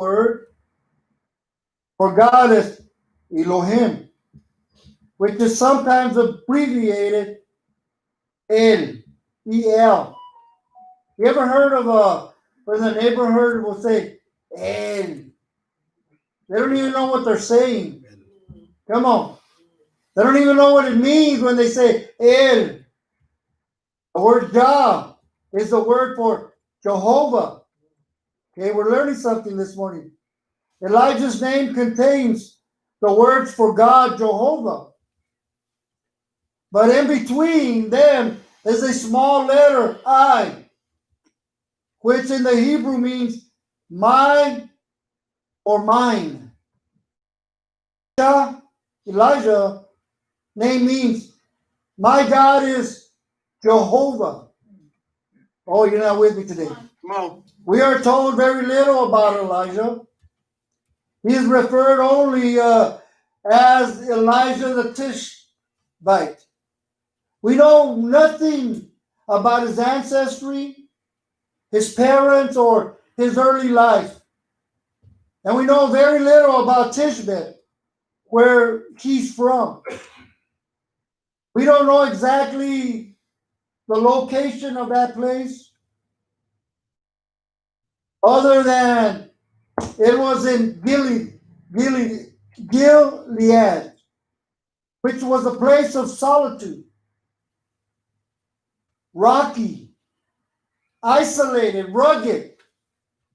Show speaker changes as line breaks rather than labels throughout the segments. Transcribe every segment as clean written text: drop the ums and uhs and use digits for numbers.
word for God is Elohim, which is sometimes abbreviated El, E-L. You ever heard of where the neighborhood will say El? They don't even know what they're saying. Come on. They don't even know what it means when they say El. The word Jah is the word for Jehovah. Okay, we're learning something this morning. Elijah's name contains the words for God, Jehovah. But in between them is a small letter I, which in the Hebrew means my or mine. Elijah name means my God is Jehovah. Oh, you're not with me today.
Come on.
We are told very little about Elijah. He is referred only as Elijah the Tishbite. We know nothing about his ancestry, his parents, or his early life. And we know very little about Tishbite, where he's from. We don't know exactly the location of that place, other than it was in Gilead, which was a place of solitude, rocky, isolated, rugged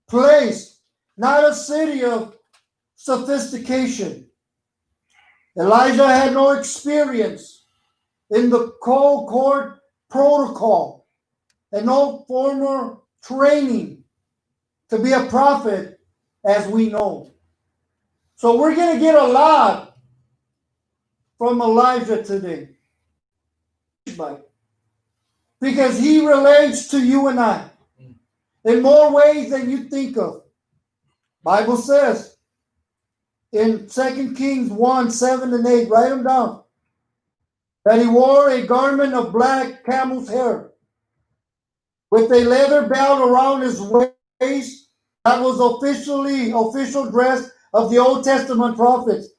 place, not a city of sophistication. Elijah had no experience in the court protocol and no formal training to be a prophet as we know. So we're going to get a lot from Elijah today. Because he relates to you and I in more ways than you think of. Bible says in 2 Kings 1, 7 and 8, write them down, that he wore a garment of black camel's hair with a leather belt around his waist. That was official dress of the Old Testament prophets.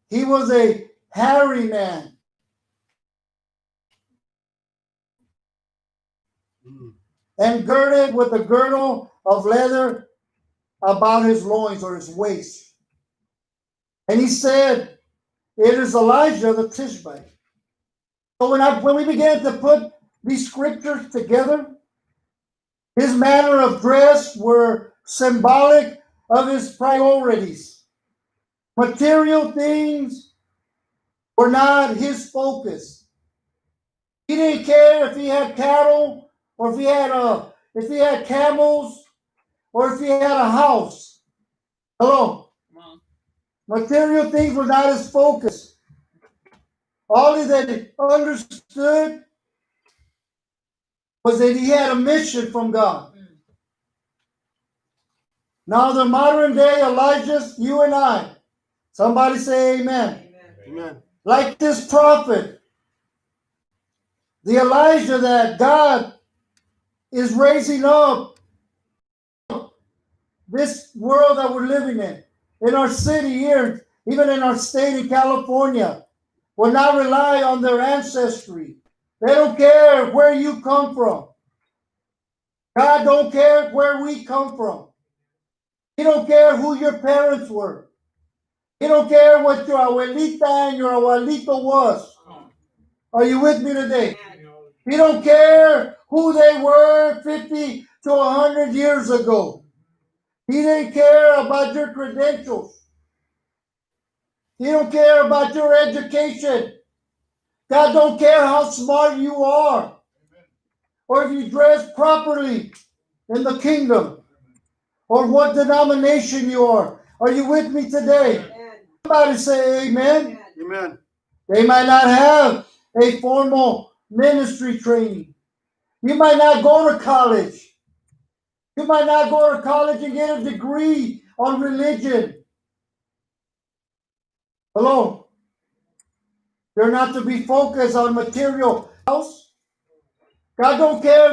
He was a hairy man. And girded with a girdle of leather about his loins or his waist. And he said, it is Elijah the Tishbite. So when we began to put these scriptures together, his manner of dress were symbolic of his priorities. Material things were not his focus. He didn't care if he had cattle or if he had camels or if he had a house. Hello. Material things were not his focus. All that he understood was that he had a mission from God. Now the modern day Elijah, you and I, somebody say amen.
Amen.
Like this prophet, the Elijah that God is raising up, this world that we're living in our city here, even in our state in California, will not rely on their ancestry. They don't care where you come from. God don't care where we come from. He don't care who your parents were. He don't care what your abuelita and your abuelito was. Are you with me today? He don't care who they were 50 to 100 years ago. He didn't care about your credentials. He don't care about your education. God don't care how smart you are or if you dress properly in the kingdom or what denomination you are. Are you with me today? Somebody say amen.
Amen.
They might not have a formal ministry training. You might not go to college. You might not go to college and get a degree on religion. Hello? You're not to be focused on material house. God don't care